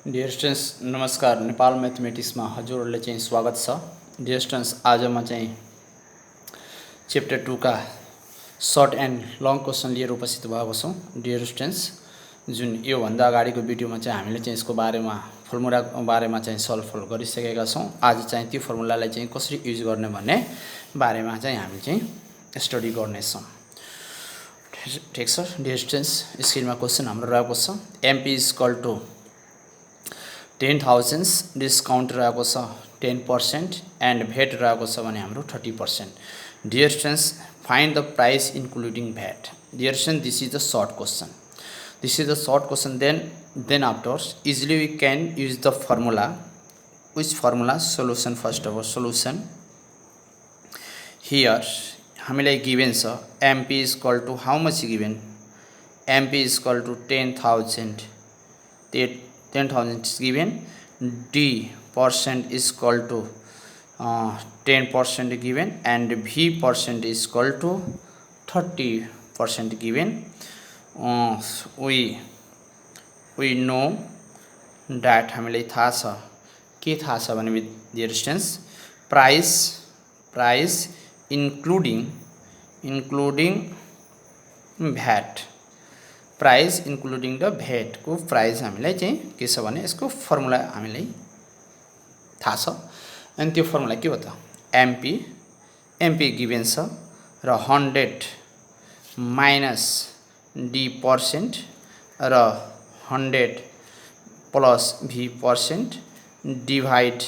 Dear students नमस्कार। नेपाल मैथमेटिक्समा हजुरहरूले चाहिँ स्वागत छ। डियर स्टुडेन्ट्स आज म चाहिँ चैप्टर 2 का सर्ट एन्ड लङ क्वेसन लिएर उपस्थित भएको छौँ। डियर स्टुडेन्ट्स जुन यो भन्दा अगाडिको भिडियोमा चाहिँ हामीले चाहिँ यसको बारेमा फर्मुला बारेमा चाहिँ सल्भ गरिसकेका छौँ। आज चाहिँ त्यो फर्मुलालाई चाहिँ कसरी युज गर्ने भन्ने बारेमा चाहिँ हामी चाहिँ स्टडी गर्नेछौँ। ठिक छ डियर स्टुडेन्ट्स, स्क्रिनमा क्वेसन हाम्रो रहेको छ। MP is equal to 10,000 discount रहेको छ 10% एंड भेट रहेको छ भने हाम्रो 30%। Dear students find the price including VAT. Dear students this is the short question. This is the short question. then afterwards easily we can use the formula. Which formula? Solution. First of all solution here हामीलाई given छ mp is equal to how much given? mp is equal to 10,000. 10,000 is given. D percent is equal to 10% given and V percent is equal to 30% given. We know that हामीलाई थाहा छ के थाहा छ भने dear students price including VAT. Price including the VAT को price हामीलाई चाहिँ के छ भने यसको फर्मुला हामीलाई थाहा छ। अनि त्यो फर्मुला के हो त? एमपी गिभन छ र 100 माइनस डी पर्सेंट र 100 plus V percent divide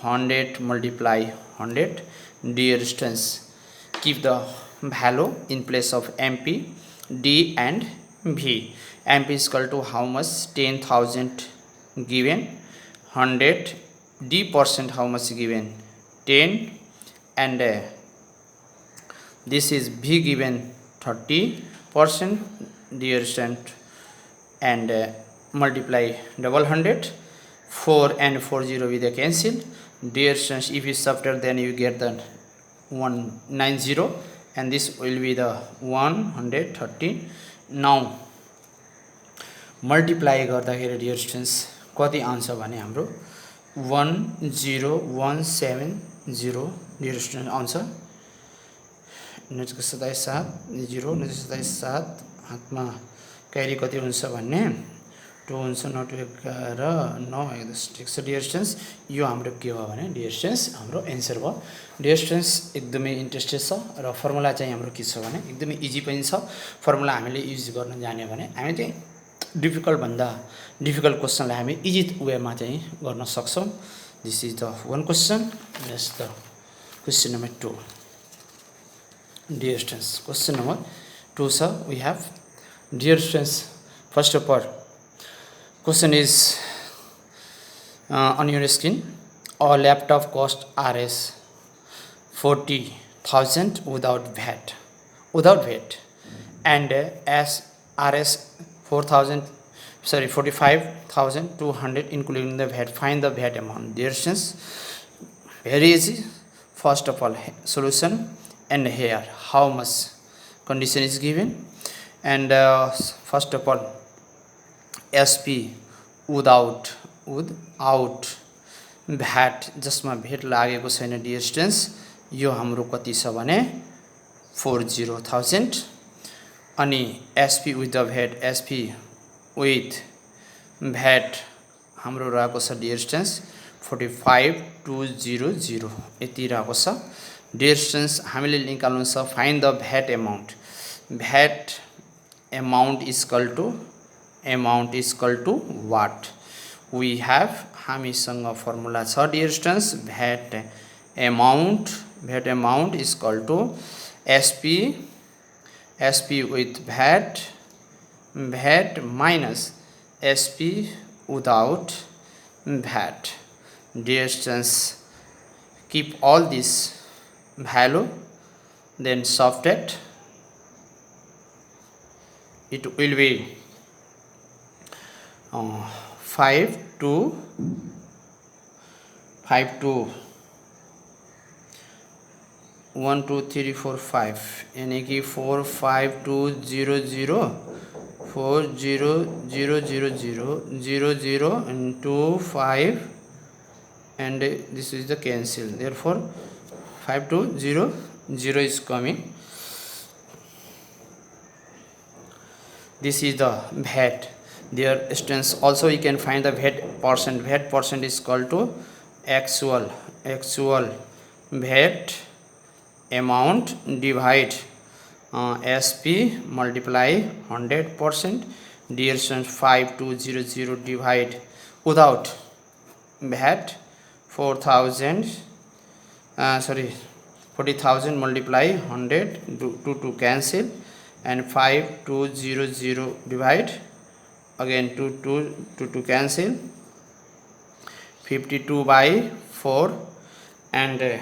100 multiply 100. Dear students keep the value in place of MP D and V. MP is equal to how much? 10,000 given. 100 D% how much given? 10 and this is V given 30%. Dear student and multiply double 100. 4 and 40 with the cancel. Dear students, if you subtract then you get the 190 and this will be the 130. Now multiply गर्दाखेरि dear students कति आउँछ भने हाम्रो 10170 dear student आउँछ। 97 हातमा क्यारी कति हुन्छ भन्ने 2 हुन्छ 9 11 9 10। ठिक छ डियर स्टुडेन्ट्स, यो हाम्रो के हो भने डियर स्टुडेन्ट्स हाम्रो एन्सर भयो। डियर स्टुडेन्ट्स एकदमै इन्ट्रेस्टेड छ र फर्मुला चाहिँ हाम्रो के छ भने एकदमै इजी पनि छ। फर्मुला हामीले युज गर्न जान्यो भने हामी चाहिँ डिफिकल्ट क्वेश्चनलाई हामी इजी वेमा चाहिँ गर्न सक्छौँ। This is the one question. Next the question number 2। Dear students question number 2 छ we have. Dear students first of all question is on your screen. A laptop cost Rs 40,000 without VAT and as Rs 45,200 including the VAT. Find the VAT amount. Dear students, very easy. First of all solution and here how much condition is given and first of all SP without VAT जसमा भेट लागेको छैन dear students यो हाम्रो कति छ भने 40,000 अनि SP विथ द भेट SP विथ भेट हाम्रो रहेको छ डियर स्टुडेन्ट्स 45,200 यति रहेको छ। डियर स्टुडेन्ट्स हामीले निकाल्नु छ find the VAT amount. VAT amount is equal to what? We have हामीसँग फर्मुला छ dear students VAT amount is equal to SP with VAT minus SP without VAT. Dear students keep all this value then subtract. It will be 5 to 1 2 3 4 5 यानी कि 45200 4000000 into 5 and this is the cancel, therefore 5 to 0 0 is coming. This is the VAT. Dear students, also you can find the VAT percent. VAT percent is equal to actual VAT amount divide SP multiply 100%. Dear students, 5200 divide without VAT 40,000 multiply 100 to cancel, and 5200 divide again 2 cancel, 52 by 4 and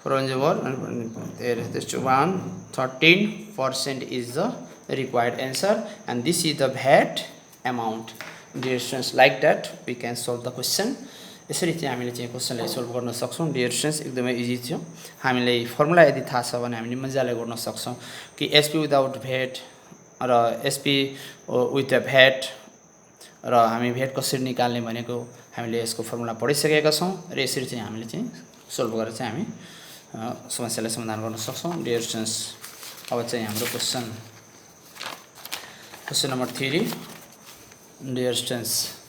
from the word there is 13% is the required answer, and this is the VAT amount. Dear students, like that we can solve the question. यसरी चाहिँ हामीले चाहिँ क्वेशनलाई solve गर्न सक्छौं. Dear students, एकदमै easy थियो. हामीलाई formula यदि थाहा छ भने हामीले मजाले गर्न सक्छौं कि एसपी विदाउट भेट र एसपी विथ भेट र हामी भेट कसरी निकाल्ने भनेको हामीले यसको फर्मुला पढिसकेका छौं र यसरी चाहिँ हामीले चाहिँ सोल्भ गरेर चाहिँ हामी समस्यालाई समाधान गर्न सक्छौं. डियर स्टुडेन्ट्स, अब चाहिँ हाम्रो क्वेशन नम्बर 3. डियर स्टुडेन्ट्स,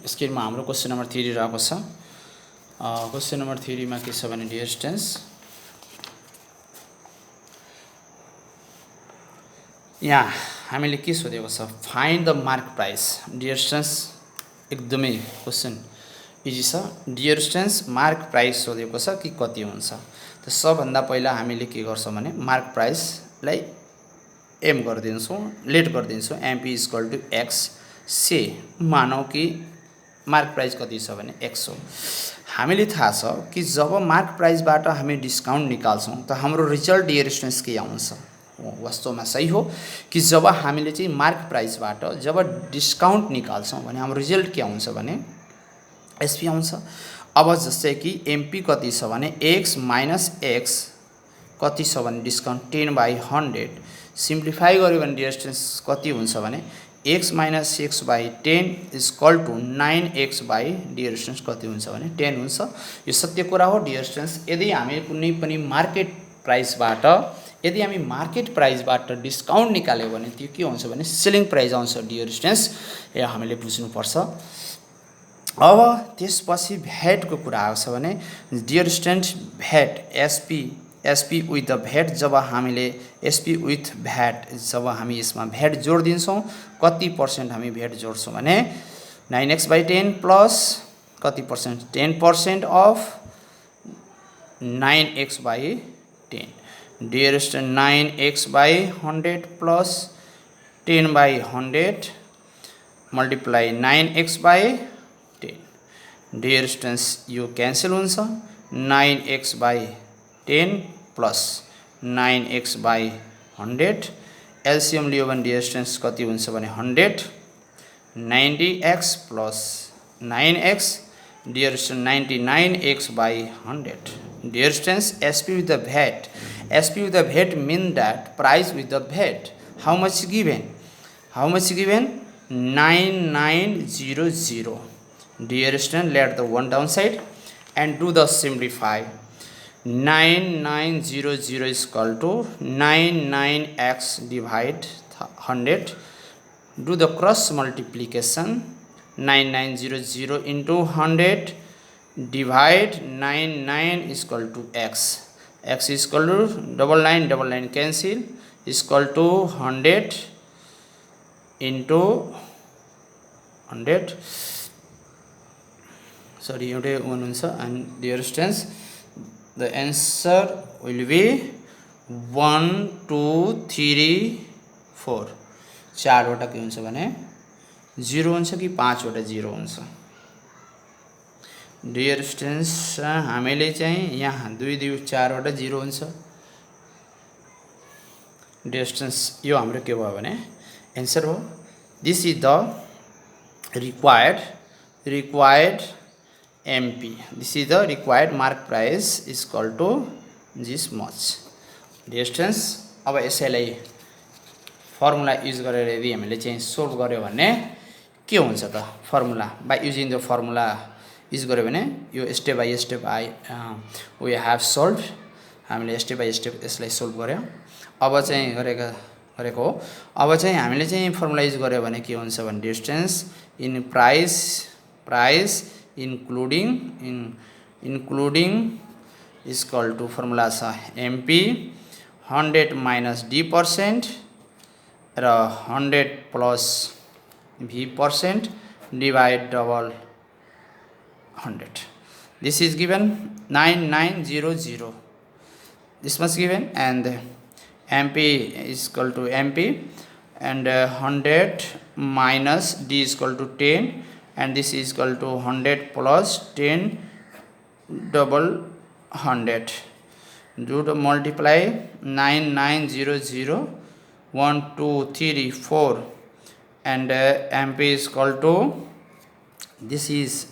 स्क्रिनमा हाम्रो क्वेशन नम्बर 3 रहेको छ. क्वेशन नम्बर 3 मा के छ भने डियर स्टुडेन्ट्स, यहाँ हामीले के सोधेको छ, find the mark price. Dear students, एकदमै क्वेशन इजी छ. डियर स्टुडेन्ट्स, मार्क प्राइस सोधेको छ कि कति हुन्छ. त सबभन्दा पहिला हामीले के गर्छौं भने मार्क प्राइसलाई एम गरिदिन्छौं, लेट गरिदिन्छौं. MP equal to X. Say मानौ कि मार्क प्राइस कति छ भने एक्स हो. हामीले थाहा छ कि जब मार्क प्राइसबाट हामी डिस्काउन्ट निकाल्छौं त हाम्रो रिजल्ट डियर स्टुडेन्ट्स के आउँछ. वास्तवमा सही हो कि जब हामीले चाहिँ मार्क प्राइसबाट जब डिस्काउन्ट निकाल्छौं भने हाम्रो रिजल्ट के आउँछ भने एसपी आउँछ. अब जस्तै कि एमपी कति छ भने x माइनस x कति छ भने डिस्काउन्ट 10/100. सिम्प्लिफाई गर्यो भने डियर स्टुडेन्ट्स कति हुन्छ भने x minus x by 10 is equal to 9x by dear students कति हुन्छ भने 10 हुन्छ. यो सत्य कुरा हो डियर स्टुडेन्ट्स. यदि हामी कुनै पनि मार्केट प्राइसबाट डिस्काउन्ट निकाल्यो भने त्यो के हुन्छ भने सेलिङ प्राइस आउँछ. डियर स्टुडेन्ट्स, यो हामीले बुझ्नुपर्छ. अब त्यसपछि भ्याट को कुरा आउँछ भने dear student, VAT SP with the VAT जब हामीले एसपी विथ भ्याट जब हामी यसमा भ्याट जोडिदिन्छौं, कति पर्सेन्ट हामी भ्याट जोड्छौं भने 9x/10 प्लस कति percent 10% of 9x/10. Dear student, 9x/100 plus 10/100 multiply 9x/10. Dear students, यो क्यान्सल हुन्छ. 9x/10 प्लस 9x/100 एलसीएम लियो भने डियर स्टुडेन्ट्स कति हुन्छ भने 100. 90x plus 9x dear student 99x/100. Dear students, SP with the VAT mean that price with the VAT how much given 9900. Dear student, let the one downside and do the simplify. 9900 is equal to 99x divide 100. Do the cross multiplication. 9900 into 100 divide 99 is equal to x. X is equal to 99 cancel is equal to 100 into 100. Sorry, you take one answer. And dear students, the answer will be 1 2 3 4. 4 वटा के हुन्छ भने 0 हुन्छ कि 5 वटा 0 हुन्छ. Dear students, हामीले चाहिँ यहाँ 2 2 4 वटा 0 हुन्छ. डियर स्टुडेन्ट्स, यो हाम्रो के भयो भने आन्सर हो. This is the required MP. This is the required mark price is equal to this much. Dear students, अब यसैलाई फर्मुला युज गरेर यदि हामीले चाहिँ सोल्भ गर्यो भने के हुन्छ त formula by using the formula use गर्यो भने यो step by step we have solve हामीले स्टेप बाई स्टेप यसलाई सोल्भ गर्यो अब चाहिँ गरेको हो अब चाहिँ हामीले चाहिँ फर्मुला युज गर्यो भने के हुन्छ भने distance in price including equal to formula छ एमपी 100 माइनस D% र 100 plus V% divide double 100. This is given 9900. This much given and MP is equal to MP and 100 minus D is equal to 10 and this is equal to 100 plus 10 double 100. Do the multiply 9900 1 2 3 4 and MP is equal to this is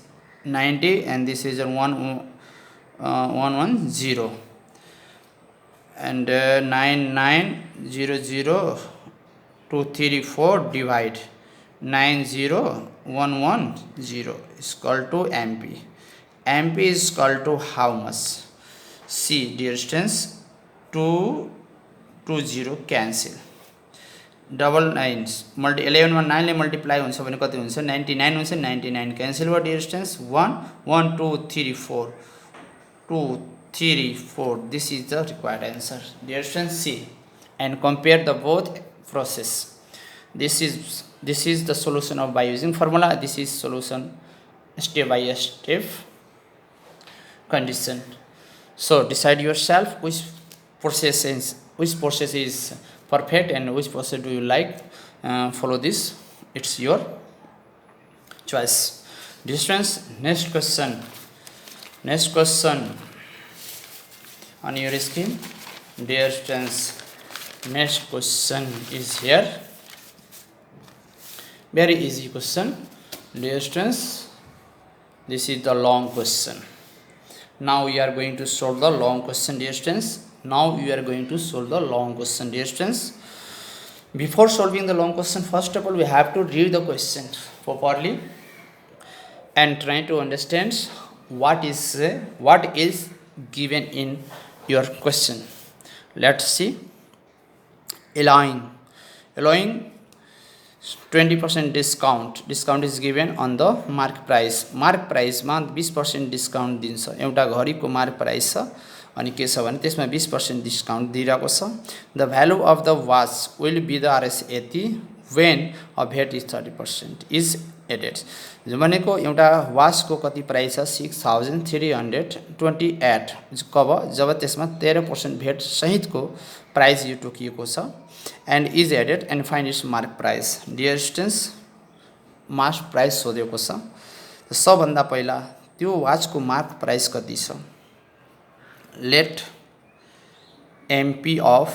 90 and this is 110 and 9900 234 divide 90110 is equal to MP. MP is equal to how much? C dear students 220 cancel. Double 9 11 मा 9 ले multiply हुन्छ भने कति हुन्छ 99 हुन्छ 99 cancel भयो dear students 1 1 2 3 4 2 3 4 this is the required answer dear students see and compare the both process this is the solution of by using formula this is solution step by step condition. So decide yourself which process is perfect and which process do you like. Follow this, it's your choice. Distance. Next question on your screen. Dear students, next question is here. Very easy question. Dear students, this is the long question. Now we are going to solve the long question, dear students. Dear students, before solving the long question, first of all we have to read the question properly and try to understand what is given in your question. Let's see. Allowing 20% discount is given on the mark price मा 20% discount दिन्छ एउटा घडीको mark price छ अनि के छ भने त्यसमा 20% डिस्काउन्ट दिइरहेको छ the value of the watch will be the RS यति when a VAT is 30% is added भनेको एउटा वाचको कति प्राइस छ 6328 कब जब त्यसमा 13% भेट सहितको प्राइस यो तोकिएको छ and is added and find its mark price. Dear students, mark price सोधेको छ सबभन्दा पहिला त्यो वाचको मार्क प्राइस कति छ लेट एमपी अफ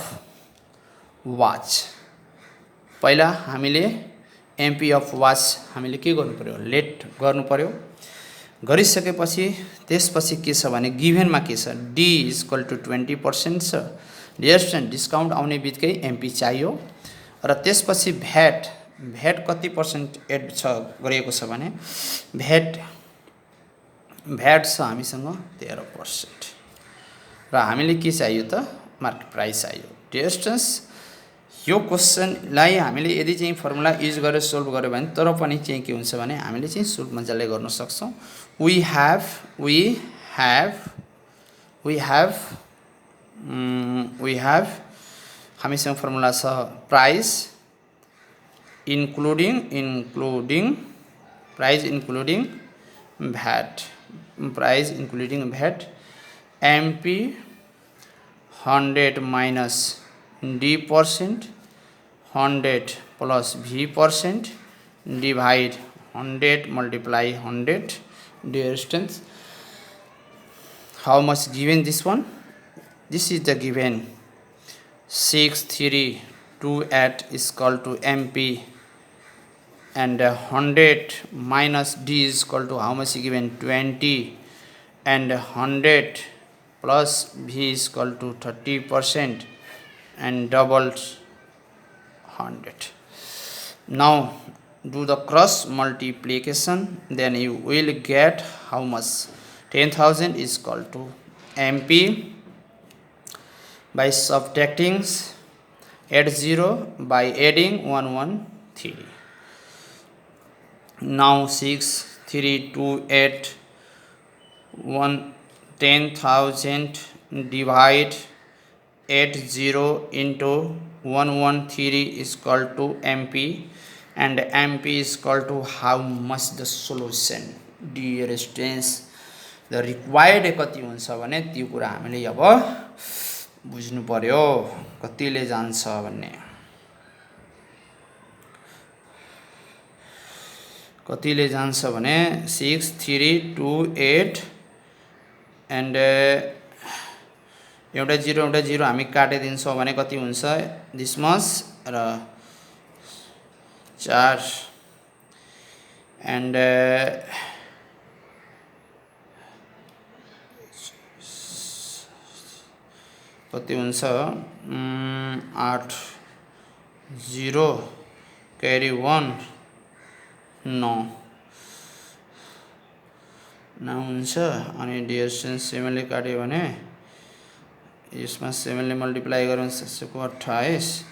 वाच पहिला हामीले एमपी अफ वाच हामीले के गर्नु पर्यो लेट गर्नु पर्यो गरिसकेपछि त्यसपछि के छ भने गिभनमा के छ डी इज इक्वल टु 20% छ डियर स्टुडेन्ट डिस्काउन्ट आउने बित्तिकै एमपी चाहियो र त्यसपछि भ्याट कति पर्सेन्ट एड छ गरिएको छ भने भ्याट छ हामीसँग 13% र हामीले के चाहियो त मार्क प्राइस चाहियो डियर स्टुडेन्ट्स यो क्वेसनलाई हामीले यदि चाहिँ फर्मुला युज गरेर सोल्भ गर्यो भने तर पनि चाहिँ के हुन्छ भने हामीले चाहिँ सोल्भ मजाले गर्न सक्छौँ we have हामीसँग फर्मुला छ price including VAT MP 100 minus D% 100 plus V% divide 100 multiply 100 dear students how much given this one this is the given 6328 is equal to MP and 100 minus D is equal to how much given 20 and 100 plus V is equal to 30% and double 100. Now do the cross multiplication, then you will get how much? 10,000 is equal to MP by subtracting, add 0 by adding 113. Now 6, 3, 2, 8, 10,000 divide 80 into 113 is equal to MP, and MP is equal to how much the solution. Dear students, the required कति हुन्छ भने त्यो कुरा हामीले अब बुझ्नु पर्यो कतिले जान्छ भन्ने. कतिले जान्छ भने 6, 3, 2, 8 and एउटा 0 हामी काटिदिन्छौँ भने कति हुन्छ दिस मच र 4 and कति हुन्छ 8 0 carry 1 9 हुन्छ. अनि डियर स्टुडेन्ट 7 ले काट्यो भने यसमा 7 ले मल्टिप्लाई गरौँ 728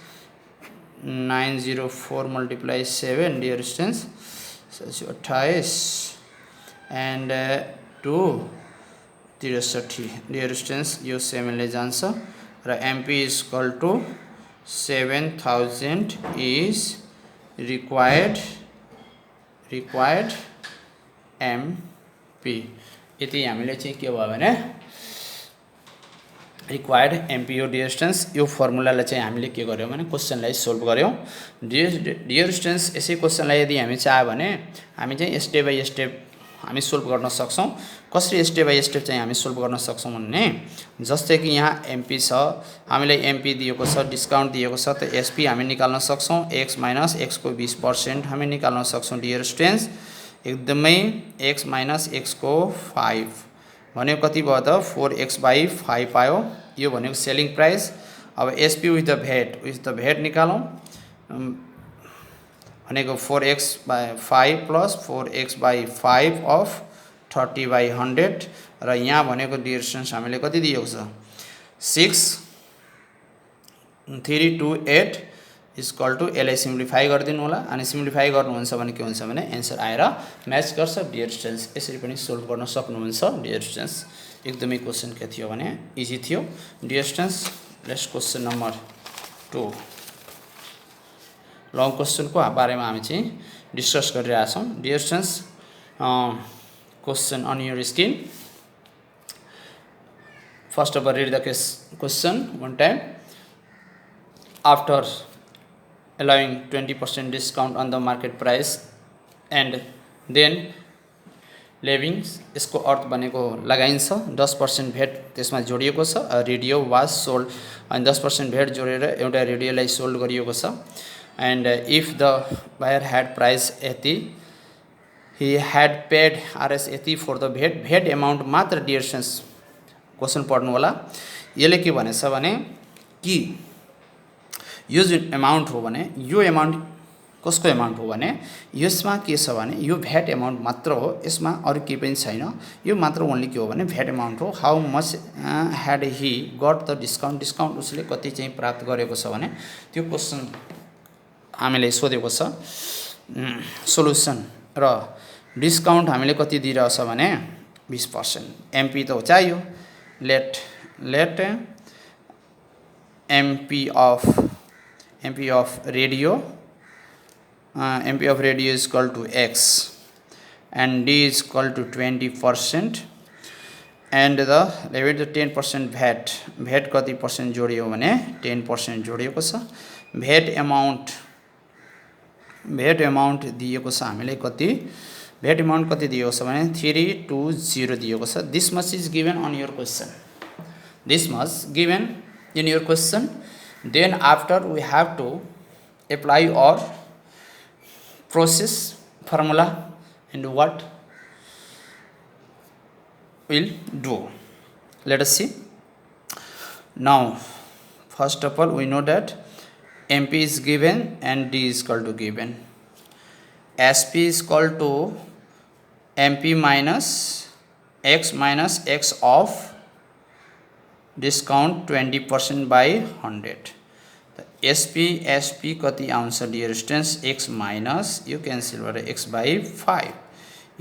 904 multiply 7 dear students 728 and 2 63 dear students यो 7 ले जान्छ र MP is equal to 7000 is required MP. यति हामीले चाहिँ के भयो भने रिक्वायर्ड MP हो डियर स्टुडेन्ट्स. यो फर्मुलालाई चाहिँ हामीले के गर्यौं भने क्वेशनलाई सोल्भ गर्यौं. डियर स्टुडेन्ट्स यसै क्वेशनलाई यदि हामी चाह्यो भने हामी चाहिँ स्टेप बाइ स्टेप हामी सोल्भ गर्न सक्छौं. कसरी स्टेप बाइ स्टेप चाहिँ हामी सोल्भ गर्न सक्छौं भन्ने जस्तै कि यहाँ MP छ, हामीलाई MP दिएको छ, डिस्काउन्ट दिएको छ, त SP हामी निकाल्न सक्छौं. x - x को 20% हामी निकाल्न सक्छौं डियर स्टुडेन्ट्स. एकदमै x - x को 5 भनेको कति भयो त 4x/5 पायो. यो भनेको सेलिङ प्राइस. अब SP विथ द भेट निकालौं भनेको 4x/5 प्लस 4x/5 अफ 30/100 र यहाँ भनेको डियर स्टुडेन्ट्स हामीले कति दिएको छ 6 3 2 8 is equal to यसलाई सिम्प्लिफाई गरिदिनु होला. अनि सिम्प्लिफाई गर्नुहुन्छ भने के हुन्छ भने एन्सर आएर म्याच गर्छ डियर स्टुडेन्ट्स. यसरी पनि सोल्भ गर्न सक्नुहुन्छ डियर स्टुडेन्ट्स. एकदमै क्वेशन के थियो भने इजी थियो dear students. Next question number 2 long question को बारेमा हामी चाहिँ डिस्कस गरिरहेका छौं dear students. Question on your screen. First of all read the question one time. After allowing 20% discount on the market price and then levying, यसको अर्थ भनेको लगाइन्छ 10% भेट त्यसमा जोडिएको छ. रेडियो वाज सोल्ड अनि 10% भेट जोडेर एउटा रेडियोलाई सोल्ड गरिएको छ. and if the buyer had price 80, he had paid RS 80 for the भेट अमाउन्ट मात्र डियर स्टुडेन्ट्स क्वेशन पढ्नु होला. यसले के भनेछ भने कि यो जुन अमाउन्ट हो भने यो अमाउन्ट कसको अमाउन्ट हो भने यसमा के छ भने यो भेट अमाउन्ट मात्र हो. यसमा अरु केही पनि छैन. यो मात्र ओन्ली के हो भने भेट अमाउन्ट हो. How much had he got the discount उसले कति चाहिँ प्राप्त गरेको छ भने त्यो क्वेशन हामीले सोधेको छ. सोलुसन र डिस्काउन्ट हामीले कति दिइरहेछ भने 20%. MP त हो चाहियो. Let MP of radio is equal to X and D is equal to 20% and the levy the 10% VAT कति पर्सेन्ट जोडियो भने 10% जोडिएको छ. भेट अमाउन्ट दिएको छ हामीले कति भेट अमाउन्ट कति दिएको छ भने 320 दिएको छ. This much is given on your question. This much given in your question. Then after we have to apply our process formula and what we'll do. Let us see. Now first of all we know that MP is given and D is equal to given. SP is equal to MP minus x of discount 20% by 100. The SP कति आउँछ dear students x minus यो cancel गरेर x by 5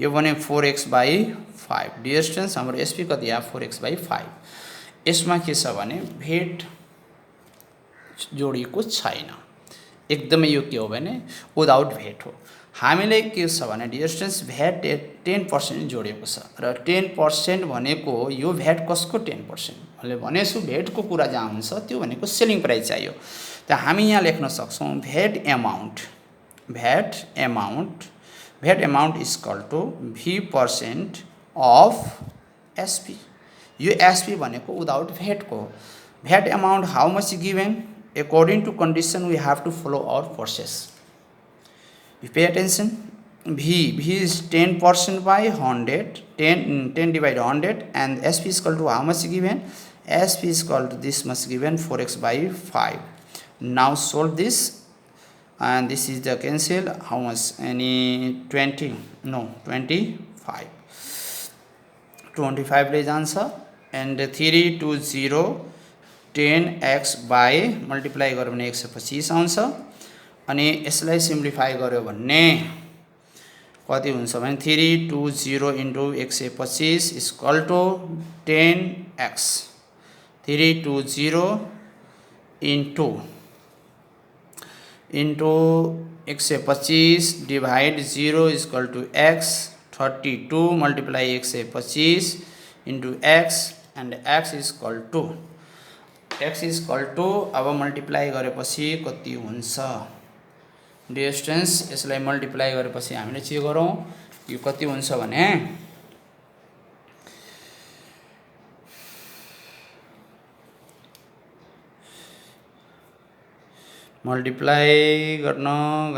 यो भने 4x by 5 dear students हाम्रो SP कति आयो 4x by 5 यसमा के छ भने भेट जोडिएको छैन एकदमै यो के हो भने विदाउट भेट हो हामीले के छ भने डियर स्टुडेन्ट्स भ्याट 10% जोडिएको छ र 10% भनेको यो भ्याट कसको 10% मैले भनेछु भेटको कुरा जहाँ हुन्छ त्यो भनेको सेलिङ प्राइस चाहियो त हामी यहाँ लेख्न सक्छौं VAT amount is equal to v% of SP यो एसपी भनेको विदाउट भेटको VAT amount how much given according to condition we have to follow our process. You pay attention. V is 10% by 100, 10 divided 100, and SP is equal to how much given? SP is equal to this much given 4x by 5. Now solve this, and this is the cancel. How much? Any 20? No, 25. 25 is answer, and 320. 10x by multiply गर्यो भने 125 आउँछ अनि यसलाई simplify गर्यो भने कति हुन्छ भने 320 into 125 is equal to 10x 320 into 125 divide 0 is equal to x 32 multiply 125 into x and x is equal to अब मल्टिप्लाई गरेपछि कति हुन्छ डियर स्टुडेन्ट्स यसलाई मल्टिप्लाई गरेपछि हामीले के गरौँ यो कति हुन्छ भने मल्टिप्लाई गर्न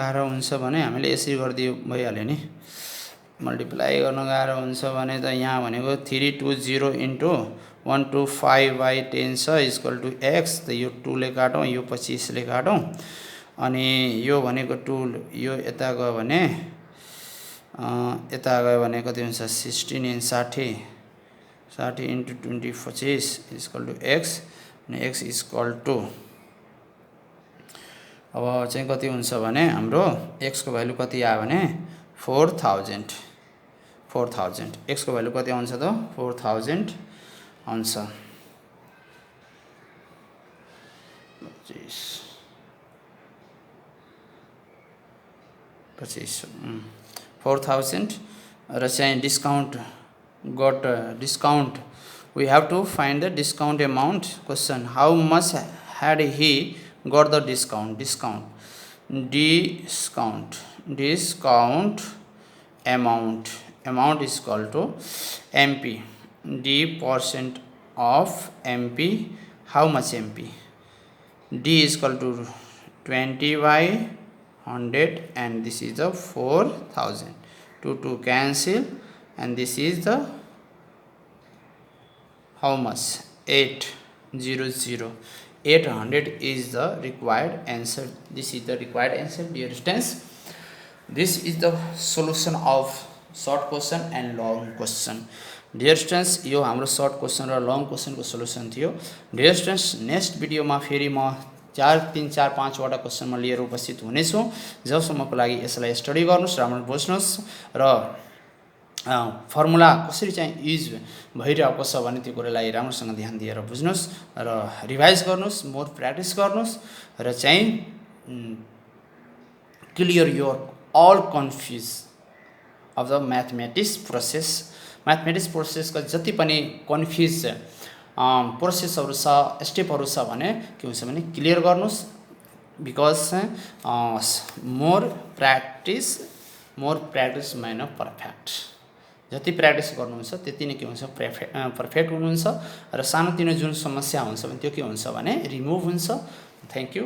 गाह्रो हुन्छ भने हामीले यसरी गरिदियो भइहाल्यो नि मल्टिप्लाई गर्न गाह्रो हुन्छ भने त यहाँ भनेको 320 into 125 by 10 छ इक्वल टु x त यो 2 ले काटौँ यो 25 ले काटौँ अनि यो भनेको 2 यो यता गयो भने कति हुन्छ 16 and 60 into 25 equal to x अनि x इक्वल टु अब चाहिँ कति हुन्छ भने हाम्रो x को भ्यालु कति आयो भने 4000 x को भ्यालु कति आउँछ त 4000 आउँछ 4000 र चाहिँ discount got discount we have to find the discount amount question how much had he got the discount amount is equal to MP D% of MP how much MP D is equal to 20 by 100 and this is the 4000 2 cancel and this is the how much 800 is the required answer. This is the required answer dear students. This is the solution of short question and long question. Dear students यो हाम्रो short question र long question को solution थियो. Dear students next video मा फेरि म 3 4 5 वटा question मा लिएर उपस्थित हुनेछु जबसम्मको लागि यसलाई स्टडी गर्नुस् राम्रो बुझ्नुस् र फर्मुला कसरी चाहिँ युज भइरहेको छ भने त्यो कुरालाई राम्रोसँग ध्यान दिएर बुझ्नुस् र रिभाइज गर्नुस् मोर प्र्याक्टिस गर्नुस् र चाहिँ clear your all confuse of the mathematics process का जति पनि कन्फ्युज प्रोसेसहरु छ स्टेपहरु छ भने के हुन्छ भने क्लियर गर्नुस् because more practice main perfect जति प्र्याक्टिस गर्नुहुन्छ त्यति नै के हुन्छ परफेक्ट हुनुहुन्छ र सानोतिनो जुन समस्या हुन्छ भने त्यो के हुन्छ भने रिमुभ हुन्छ थ्यांक यू